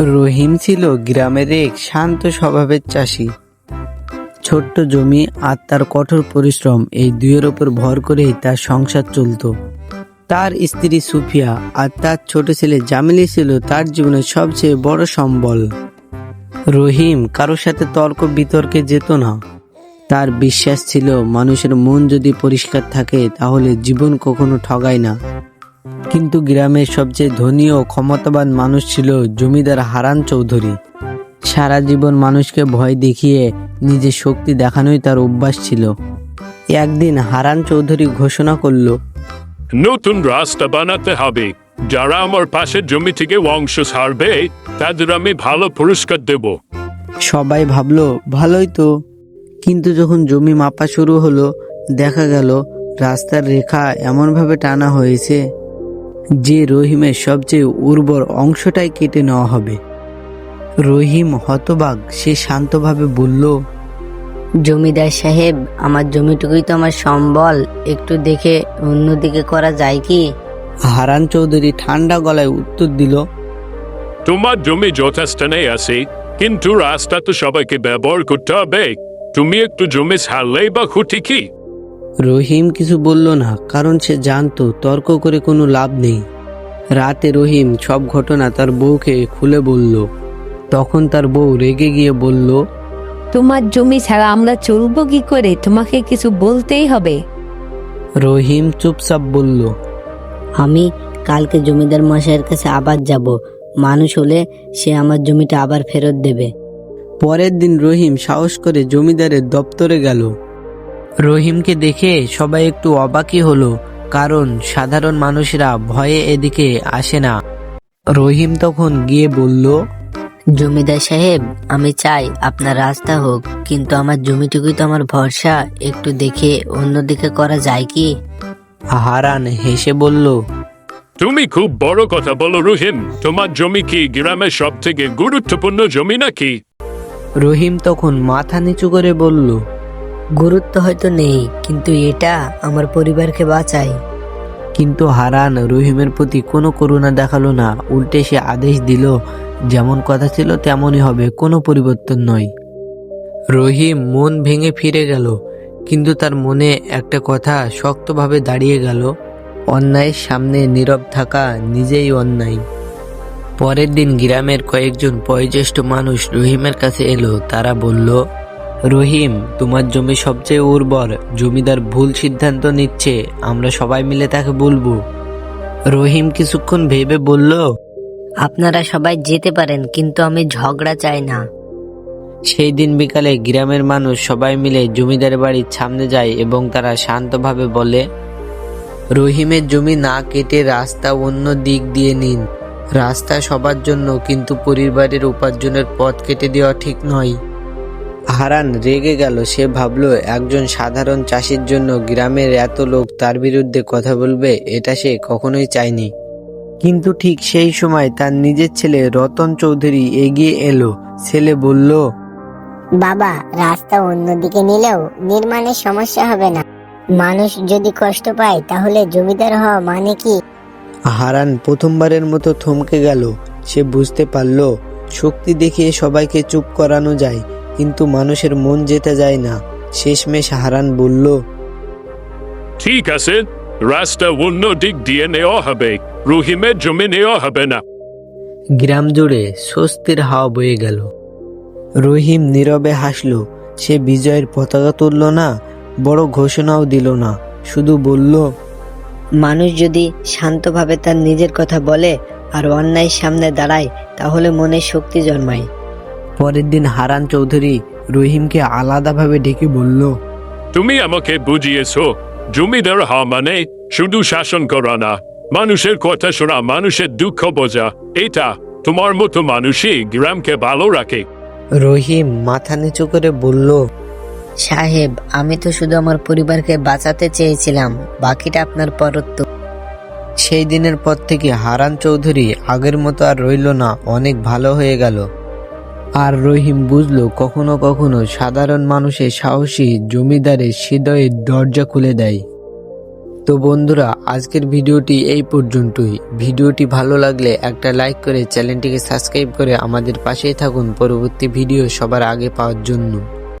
রহিম ছিল গ্রামের এক শান্ত স্বভাবের চাষি। ছোট্ট জমি আর তার কঠোর পরিশ্রম এই দুইয়ের উপর ভর করেই তার সংসার চলত। তার স্ত্রী সুফিয়া আর তার ছোট ছেলে জামিলি ছিল তার জীবনের সবচেয়ে বড় সম্বল। রহিম কারোর সাথে তর্ক বিতর্কে যেত না। তার বিশ্বাস ছিল মানুষের মন যদি পরিষ্কার থাকে তাহলে জীবন কখনো ঠগায় না। কিন্তু গ্রামের সবচেয়ে ধনী ও ক্ষমতাবান মানুষ ছিল জমিদার হারান চৌধুরী। সারা জীবন মানুষকে ভয় দেখিয়ে নিজের শক্তি দেখানোই তার অভ্যাস ছিল। একদিন হারান চৌধুরী ঘোষণা করল, নতুন রাস্তা বানাতে হবে। যারা আমার পাশের জমি থেকে অংশ ছাড়বে তাদের আমি ভালো পুরস্কার দেব। সবাই ভাবলো ভালোই তো, কিন্তু যখন জমি মাপা শুরু হলো দেখা গেল রাস্তার রেখা এমনভাবে টানা হয়েছে যে রহিমের সবচেয়ে উর্বর অংশটাই কেটে নেওয়া হবে। রহিম হতবাক, সে শান্তভাবে বলল, জমিদার সাহেব, আমার জমিটুকুই তো আমার সম্বল, একটু দেখে অন্যদিকে করা যায় কি? হারান চৌধুরী ঠান্ডা গলায় উত্তর দিল, তোমার জমি যথাস্থানে আছে, কিন্তু রাস্তা তো সবাইকে ব্যবহার করতে হবে। তুমি একটু জমি ছাড়লেই বা ক্ষতি কি? রহিম কিছু বলল না, কারণ সে জানতো তর্ক করে কোনো লাভ নেই। রাতে রহিম সব ঘটনা তার বউকে খুলে বলল। তখন তার বউ রেগে গিয়ে বলল, তোমার জমি ছাড়া আমরা চলবো কি করে? তোমাকে কিছু বলতেই হবে। রহিম চুপচাপ বলল, আমি কালকে জমিদার মশাইয়ের কাছে আবার যাব। মানুষ হলে সে আমার জমিটা আবার ফেরত দেবে। পরের দিন রহিম সাহস করে জমিদারের দপ্তরে গেল। রহিমকে দেখে সবাই একটু অবাকই হলো, কারণ সাধারণ মানুষরা ভয়ে এদিকে আসে না। রহিম তখন গিয়ে বলল, জমিদার সাহেব, আমি চাই আপনার রাস্তা হোক, কিন্তু আমার জমিটুকুই তো আমার ভরসা, একটু দেখে অন্যদিকে করা যায় কি? হারান হেসে বলল, তুমি খুব বড় কথা বলো রহিম। তোমার জমি কি গ্রামের সব থেকে গুরুত্বপূর্ণ জমি নাকি? রহিম তখন মাথা নিচু করে বলল, গুরুত্ব হয়তো নেই, কিন্তু এটা আমার পরিবারকে বাঁচায়। কিন্তু হারান রহিমের প্রতি কোনো করুণা দেখালো না। উল্টে সে আদেশ দিল, যেমন কথা ছিল তেমনই হবে, কোনো পরিবর্তন নয়। রহিম মন ভেঙে ফিরে গেল, কিন্তু তার মনে একটা কথা শক্তভাবে দাঁড়িয়ে গেল, অন্যায়ের সামনে নীরব থাকা নিজেই অন্যায়। পরের দিন গ্রামের কয়েকজন বয়োজ্যেষ্ঠ মানুষ রহিমের কাছে এলো। তারা বলল, রহিম, তোমার জমি সবচেয়ে উর্বর, জমিদার ভুল সিদ্ধান্ত নিচ্ছে, আমরা সবাই মিলে তাকে বলবো। রহিম কিছুক্ষণ ভেবে বলল, আপনারা সবাই যেতে পারেন, কিন্তু আমি ঝগড়া চাই না। সেই দিন বিকালে গ্রামের মানুষ সবাই মিলে জমিদারের বাড়ির সামনে যায় এবং তারা শান্তভাবে বলে, রহিমের জমি না কেটে রাস্তা অন্য দিক দিয়ে নিন। রাস্তা সবার জন্য, কিন্তু পরিবারের উপার্জনের পথ কেটে দেওয়া ঠিক নয়। হারান রেগে গেল। সে ভাবলো, একজন সাধারণ চাষির জন্য গ্রামের এত লোক তার বিরুদ্ধে কথা বলবে, এটা সে কখনোই চায়নি। কিন্তু ঠিক সেই সময় তার নিজের ছেলে রতন চৌধুরী এগিয়ে এলো। ছেলে বলল, বাবা, রাস্তা অন্যদিকে নিলেও নির্মাণের সমস্যা হবে না। মানুষ যদি কষ্ট পায় তাহলে জমিদার হওয়া মানে কি? হারান প্রথমবারের মতো থমকে গেল। সে বুঝতে পারল, শক্তি দেখিয়ে সবাইকে চুপ করানো যায়, কিন্তু মানুষের মন যেতে যায় না। শেষমেশ হারান বলল, ঠিক আছে, রাস্তা অন্য দিক দিয়ে নেওয়া হবে, রহিমের জমি নেওয়া হবে না। গ্রাম জুড়ে স্বস্তির হাওয়া বয়ে গেল। রহিম নীরবে হাসল। সে বিজয়ের পতাকা তুলল না, বড় ঘোষণাও দিল না, শুধু বলল, মানুষ যদি শান্তভাবে তার নিজের কথা বলে আর অন্যায়ের সামনে দাঁড়ায়, তাহলে মনে শক্তি জন্মায়। পরের দিন হারান চৌধুরী রহিমকে আলাদাভাবে ডেকে বলল, তুমি আমাকে বুঝিয়েছো, জমিদার হওয়া মানে শুধু শাসন করা না, মানুষের কথা শোনা, মানুষের দুঃখ বোঝা। এটা তোমার মতো মানুষই গ্রামকে ভালো রাখে। রহিম মাথা নিচু করে বলল, সাহেব, আমি তো শুধু আমার পরিবারকে বাঁচাতে চেয়েছিলাম, বাকিটা আপনার পরত্ব। সেই দিনের পর থেকে হারান চৌধুরী আগের মতো আর রইল না, অনেক ভালো হয়ে গেল। আর রহিম বুঝলো, কখনো কখনো সাধারণ মানুষের সাহসী জমিদারের হৃদয়ের দরজা খুলে দেয়। তো বন্ধুরা, আজকের ভিডিওটি এই পর্যন্তই। ভিডিওটি ভালো লাগলে একটা লাইক করে চ্যানেলটিকে সাবস্ক্রাইব করে আমাদের পাশেই থাকুন পরবর্তী ভিডিও সবার আগে পাওয়ার জন্য।